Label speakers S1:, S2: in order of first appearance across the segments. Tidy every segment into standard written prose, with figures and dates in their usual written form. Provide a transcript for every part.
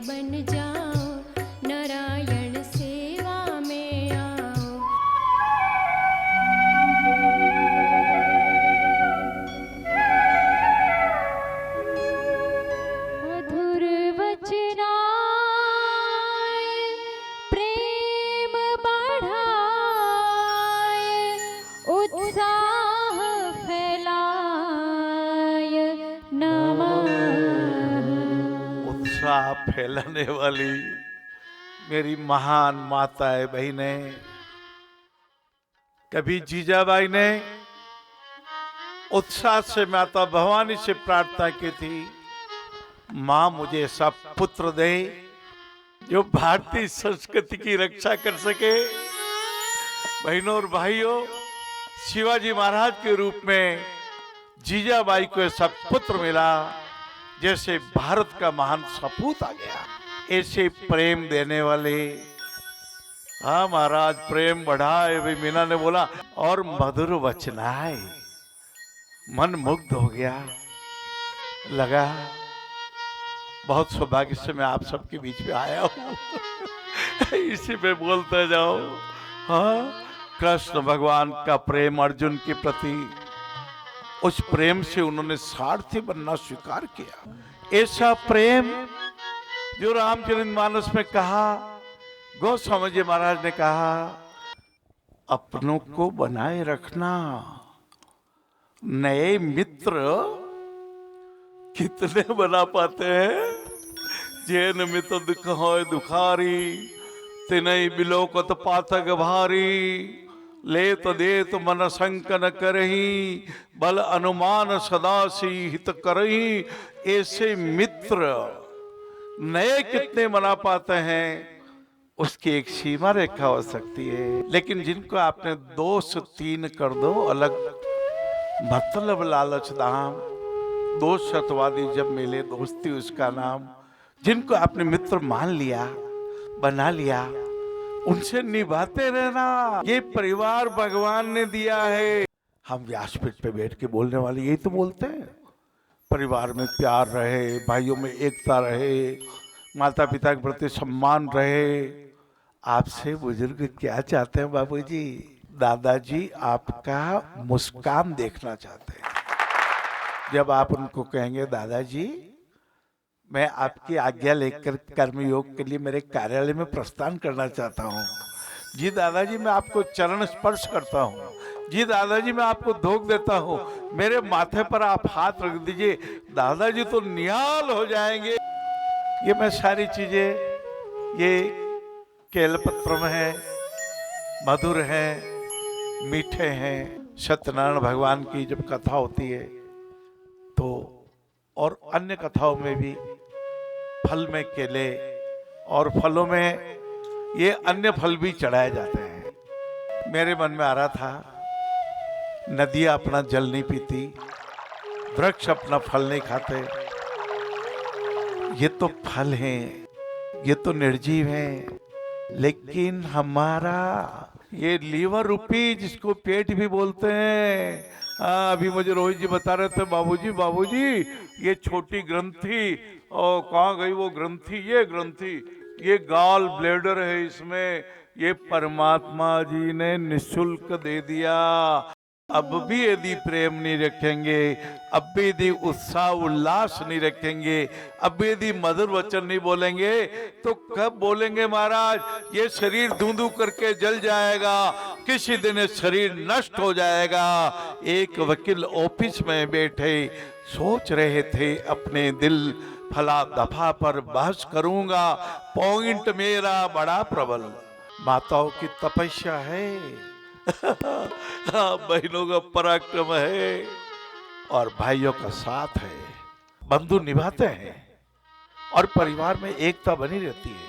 S1: बन जाओ, नारायण सेवा में आओ। मधुर वचना प्रेम बढ़ाए, उत्साह फैलाए नमः।
S2: उत्साह फैलाने वाली मेरी महान माताएं बहनें, कभी जीजाबाई ने उत्साह से माता भवानी से प्रार्थना की थी, मां मुझे ऐसा पुत्र दे जो भारतीय संस्कृति की रक्षा कर सके। बहनों और भाइयों, शिवाजी महाराज के रूप में जीजाबाई को ऐसा पुत्र मिला जैसे भारत का महान सपूत आ गया। ऐसे प्रेम देने वाले, हाँ महाराज प्रेम बढ़ाए, वे मीना ने बोला, और मधुर वचनाए, मन मुग्ध हो गया। लगा बहुत सौभाग्य से मैं आप सबके बीच में आया हूं। इसी में बोलते जाओ। हाँ, कृष्ण भगवान का प्रेम अर्जुन के प्रति, उस प्रेम से उन्होंने सारथी बनना स्वीकार किया। ऐसा प्रेम जो रामचरितमानस में कहा, गोस्वामी जी महाराज ने कहा, अपनों को बनाए रखना, नए मित्र कितने बना पाते हैं। जैन मित्र दुख हो दुखारी, तिनई बिलोकत पातक भारी, लेत देत मन संकन करही, बल अनुमान सदासी हित करही। ऐसे मित्र नए कितने बना पाते हैं, उसकी एक सीमा रेखा हो सकती है। लेकिन जिनको आपने 2 से 3 कर दो, अलग मतलब लालच दाम, 2 शतवादी जब मिले दोस्ती उसका नाम। जिनको आपने मित्र मान लिया, बना लिया, उनसे निभाते रहना। ये परिवार भगवान ने दिया है। हम व्यासपीठ पे बैठ के बोलने वाले यही तो बोलते हैं, परिवार में प्यार रहे, भाइयों में एकता रहे, माता पिता के प्रति सम्मान रहे। आपसे बुजुर्ग क्या चाहते हैं बाबूजी? दादाजी आपका मुस्कान देखना चाहते हैं। जब आप उनको कहेंगे, दादाजी मैं आपकी आज्ञा लेकर कर्मयोग के लिए मेरे कार्यालय में प्रस्थान करना चाहता हूँ। जी दादाजी मैं आपको चरण स्पर्श करता हूँ। जी दादाजी मैं आपको धोख देता हूँ, मेरे माथे पर आप हाथ रख दीजिए, दादाजी तो निहाल हो जाएंगे। ये मैं सारी चीजें ये केलपत्र में है, मधुर हैं, मीठे हैं। सत्यनारायण भगवान की जब कथा होती है तो, और अन्य कथाओं में भी फल में केले और फलों में ये अन्य फल भी चढ़ाए जाते हैं। मेरे मन में आ रहा था, नदियां अपना जल नहीं पीती, वृक्ष अपना फल नहीं खाते, ये तो फल हैं, ये तो निर्जीव हैं। लेकिन हमारा ये लीवर रूपी, जिसको पेट भी बोलते हैं, अभी मुझे रोहित जी बता रहे थे, बाबूजी ये छोटी ग्रंथि, और कहाँ गई वो ग्रंथि? ये ग्रंथि, ये गाल ब्लेडर है, इसमें ये परमात्मा जी ने निःशुल्क दे दिया। अब भी यदि प्रेम नहीं रखेंगे, अब भी यदि उत्साह उल्लास नहीं रखेंगे, अब भी यदि मधुर वचन नहीं बोलेंगे, तो कब बोलेंगे महाराज? ये शरीर धूंधू करके जल जाएगा, किसी दिन ये शरीर नष्ट हो जाएगा। एक वकील ऑफिस में बैठे सोच रहे थे, अपने दिल फला दफा पर बहस करूंगा, पॉइंट मेरा बड़ा प्रबल। माताओं की तपस्या है, बहनों का पराक्रम है, और भाइयों का साथ है। बंधु निभाते हैं और परिवार में एकता बनी रहती है।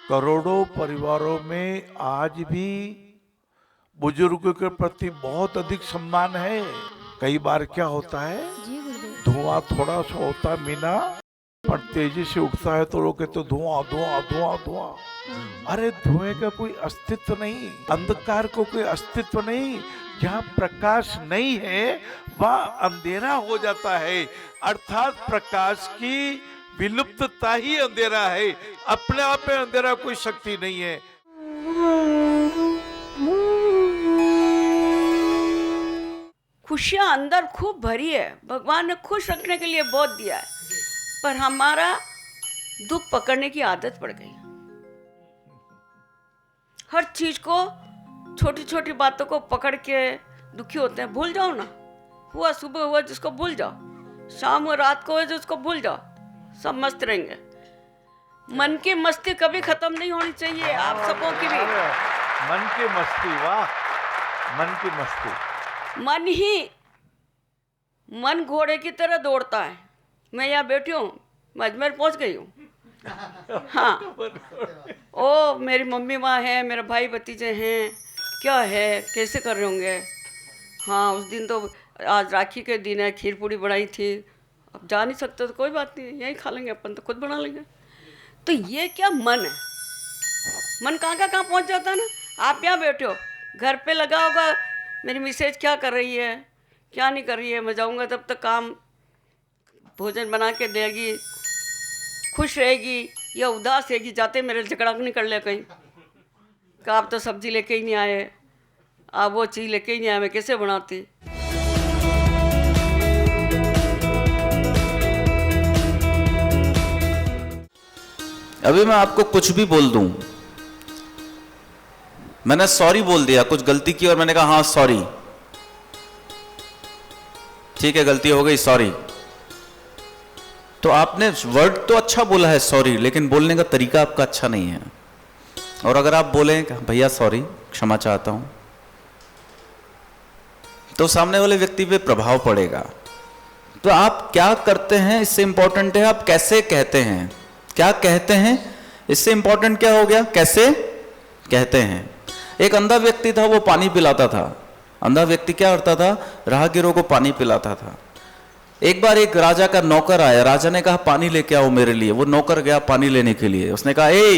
S2: करोड़ों परिवारों में आज भी बुजुर्गों के प्रति बहुत अधिक सम्मान है। कई बार क्या होता है, धुआं थोड़ा सा होता है मीना, पर तेजी से उठता है तो लोग कहते धुआं धुआं धुआं धुआं। अरे धुएं का कोई अस्तित्व नहीं, अंधकार को कोई अस्तित्व नहीं। जहाँ प्रकाश नहीं है वहाँ अंधेरा हो जाता है। अर्थात प्रकाश की विलुप्तता ही अंधेरा है, अपने आप में अंधेरा कोई शक्ति नहीं है।
S3: खुशियाँ अंदर खूब भरी है, भगवान ने खुश रखने के लिए बहुत दिया है, पर हमारा दुख पकड़ने की आदत पड़ गई। हर चीज को, छोटी छोटी बातों को पकड़ के दुखी होते हैं। भूल जाओ ना, हुआ सुबह हुआ जिसको भूल जाओ, शाम हुआ रात को हुआ जिसको भूल जाओ, सब मस्त रहेंगे। मन की मस्ती कभी खत्म नहीं होनी चाहिए, आप सबों की भी।
S2: मन की मस्ती, वाह, मन की मस्ती। मन
S3: घोड़े की तरह दौड़ता है। मैं यहाँ बैठी हूँ, मैं अजमेर पहुँच गई हूँ। हाँ, ओ मेरी मम्मी माँ है, मेरे भाई भतीजे हैं, क्या है, कैसे कर रहे होंगे। हाँ, उस दिन तो आज राखी के दिन है, खीर पूड़ी बनाई थी। अब जा नहीं सकते तो कोई बात नहीं, यहीं खा लेंगे, अपन तो खुद बना लेंगे। तो ये क्या मन है, मन कहाँ पहुँच जाता है ना। आप यहाँ बैठे हो, घर पे लगा होगा मेरी मिसेज क्या कर रही है, क्या नहीं कर रही है। मैं जाऊँगा तब तक काम भोजन बना के देगी, खुश रहेगी या उदास रहेगी। जाते मेरे झगड़ा नहीं कर ले कहीं कि आप तो सब्जी लेके ही नहीं आए, आप वो चीज़ लेके ही नहीं आए, मैं कैसे बनाती।
S4: अभी मैं आपको कुछ भी बोल दूं, मैंने सॉरी बोल दिया, कुछ गलती की और मैंने कहा हाँ सॉरी, ठीक है गलती हो गई सॉरी, तो आपने वर्ड तो अच्छा बोला है सॉरी, लेकिन बोलने का तरीका आपका अच्छा नहीं है। और अगर आप बोलें भैया सॉरी, क्षमा चाहता हूं, तो सामने वाले व्यक्ति पे प्रभाव पड़ेगा। तो आप क्या करते हैं इससे इंपॉर्टेंट है आप कैसे कहते हैं, क्या कहते हैं इससे इंपॉर्टेंट क्या हो गया, कैसे कहते हैं। एक अंधा व्यक्ति था, वो पानी पिलाता था। अंधा व्यक्ति क्या करता था, राहगीरों को पानी पिलाता था। एक बार एक राजा का नौकर आया, राजा ने कहा पानी लेके आओ मेरे लिए। वो नौकर गया पानी लेने के लिए, उसने कहा ए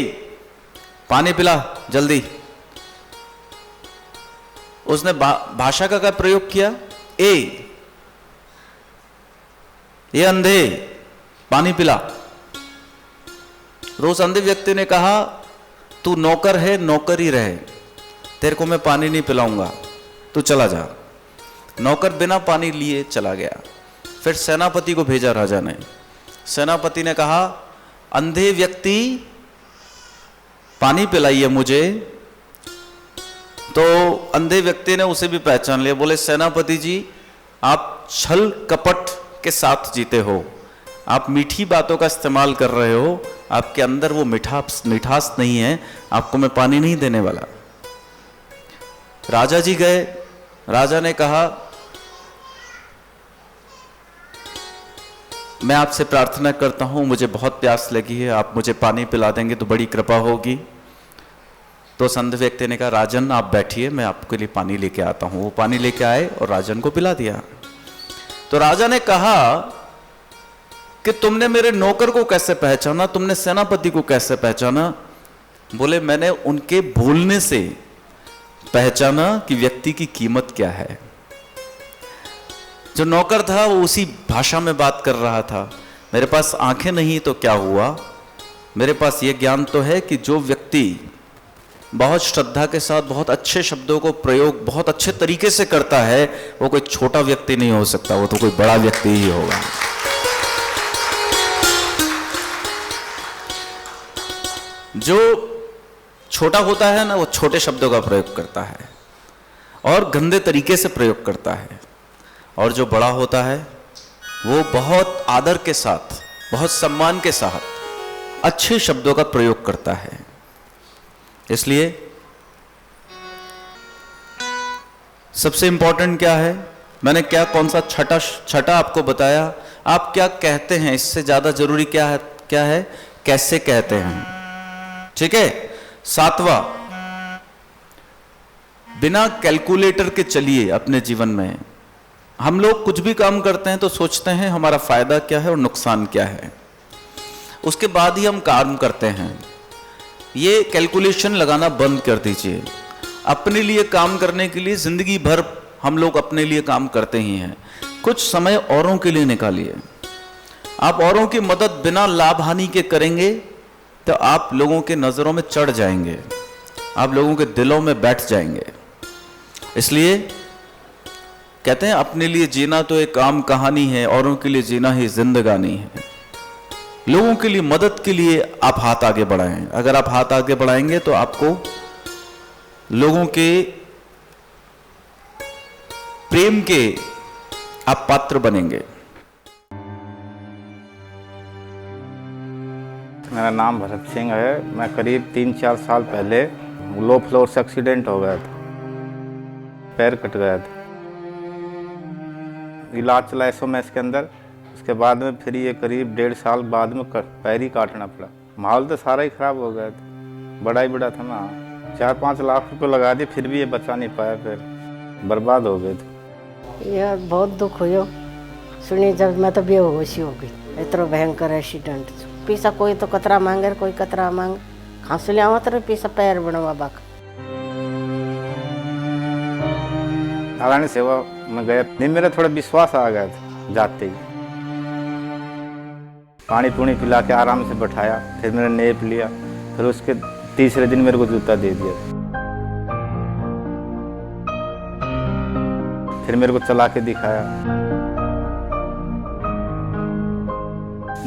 S4: पानी पिला जल्दी। उसने भाषा का क्या प्रयोग किया, ये अंधे पानी पिला। तो उस अंधे व्यक्ति ने कहा तू नौकर है, नौकर ही रहे, तेरे को मैं पानी नहीं पिलाऊंगा, तू चला जा। नौकर बिना पानी लिए चला गया। फिर सेनापति को भेजा राजा ने। सेनापति ने कहा अंधे व्यक्ति पानी पिलाइए मुझे। तो अंधे व्यक्ति ने उसे भी पहचान लिया। बोले सेनापति जी आप छल कपट के साथ जीते हो, आप मीठी बातों का इस्तेमाल कर रहे हो, आपके अंदर वो मिठास नहीं है, आपको मैं पानी नहीं देने वाला। राजा जी गए, राजा ने कहा मैं आपसे प्रार्थना करता हूं, मुझे बहुत प्यास लगी है, आप मुझे पानी पिला देंगे तो बड़ी कृपा होगी। तो संत व्यक्ति ने कहा राजन आप बैठिए, मैं आपके लिए पानी लेके आता हूं। वो पानी लेके आए और राजन को पिला दिया। तो राजा ने कहा कि तुमने मेरे नौकर को कैसे पहचाना, तुमने सेनापति को कैसे पहचाना। बोले मैंने उनके बोलने से पहचाना कि व्यक्ति की कीमत क्या है। जो नौकर था वो उसी भाषा में बात कर रहा था। मेरे पास आंखें नहीं तो क्या हुआ, मेरे पास ये ज्ञान तो है कि जो व्यक्ति बहुत श्रद्धा के साथ बहुत अच्छे शब्दों को प्रयोग बहुत अच्छे तरीके से करता है, वो कोई छोटा व्यक्ति नहीं हो सकता, वो तो कोई बड़ा व्यक्ति ही होगा। जो छोटा होता है ना, वो छोटे शब्दों का प्रयोग करता है और गंदे तरीके से प्रयोग करता है, और जो बड़ा होता है वो बहुत आदर के साथ, बहुत सम्मान के साथ अच्छे शब्दों का प्रयोग करता है। इसलिए सबसे इंपॉर्टेंट क्या है, मैंने क्या कौन सा छठा आपको बताया, आप क्या कहते हैं, इससे ज्यादा जरूरी क्या है कैसे कहते हैं। ठीक है। सातवां, बिना कैलकुलेटर के चलिए अपने जीवन में। हम लोग कुछ भी काम करते हैं तो सोचते हैं हमारा फायदा क्या है और नुकसान क्या है, उसके बाद ही हम काम करते हैं। ये कैलकुलेशन लगाना बंद कर दीजिए। अपने लिए काम करने के लिए जिंदगी भर हम लोग अपने लिए काम करते ही हैं, कुछ समय औरों के लिए निकालिए। आप औरों की मदद बिना लाभ हानि के करेंगे तो आप लोगों के नजरों में चढ़ जाएंगे, आप लोगों के दिलों में बैठ जाएंगे। इसलिए कहते हैं अपने लिए जीना तो एक आम कहानी है, औरों के लिए जीना ही जिंदगानी है। लोगों के लिए मदद के लिए आप हाथ आगे बढ़ाएं। अगर आप हाथ आगे बढ़ाएंगे तो आपको लोगों के प्रेम के आप पात्र बनेंगे।
S5: मेरा नाम भरत सिंह है। मैं करीब 3-4 साल पहले लो फ्लोर से एक्सीडेंट हो गया था, पैर कट गया था। इलाज चला SOMS के अंदर, उसके बाद में फिर ये करीब 1.5 साल बाद में पैर ही काटना पड़ा। माहौल तो सारा ही खराब हो गया था, बड़ा ही बड़ा था ना। 4-5 लाख रुपए लगा दिए, फिर भी ये बचा नहीं पाया, फिर बर्बाद हो गए थे।
S6: यार बहुत दुख हुयो सुनी, जब मैं तो बेहोशी हो गई। इतना भयंकर एक्सीडेंट पैसा कोई तो कतरा मांगे, कोई कतरा मांगे, खांस ले आवा तो पैसा पैर बनवा बाक।
S5: नारायण सेवा में गया, नहीं मेरा थोड़ा विश्वास आ गया था जाते ही। पानी पूनी पिला के आराम से बैठाया, फिर मैंने नेप लिया, फिर उसके तीसरे दिन मेरे को जूता दे दिया, फिर मेरे को चला के दिखाया।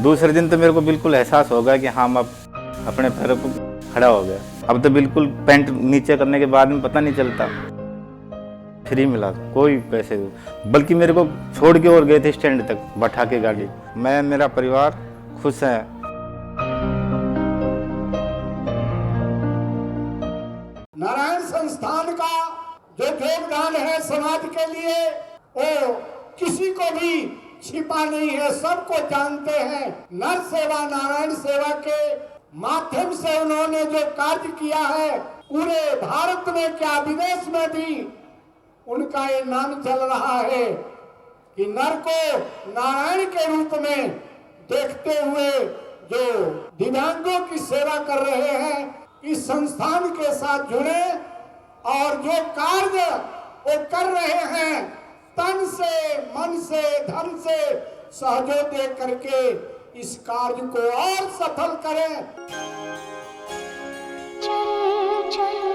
S5: दूसरे दिन तो मेरे को बिल्कुल एहसास हो गया कि हाँ मैं अपने पैरों पर खड़ा हो गया। अब तो बिल्कुल पैंट नीचे करने के बाद में पता नहीं चलता। फ्री मिला, कोई पैसे, बल्कि मेरे को छोड़ के और गए थे स्टैंड तक बैठा के गाड़ी। मैं, मेरा परिवार खुश है।
S7: नारायण संस्थान का जो योगदान है समाज के लिए, वो किसी को भी छिपा नहीं है, सबको जानते हैं। नर सेवा नारायण सेवा के माध्यम से उन्होंने जो कार्य किया है, पूरे भारत में क्या विदेश में भी उनका ये नाम चल रहा है कि नर को नारायण के रूप में देखते हुए जो दिव्यांगों की सेवा कर रहे हैं, इस संस्थान के साथ जुड़े और जो कार्य वो कर रहे हैं, तन से, मन से, धन से सहयोग दे करके इस कार्य को और सफल करें।
S8: चल चल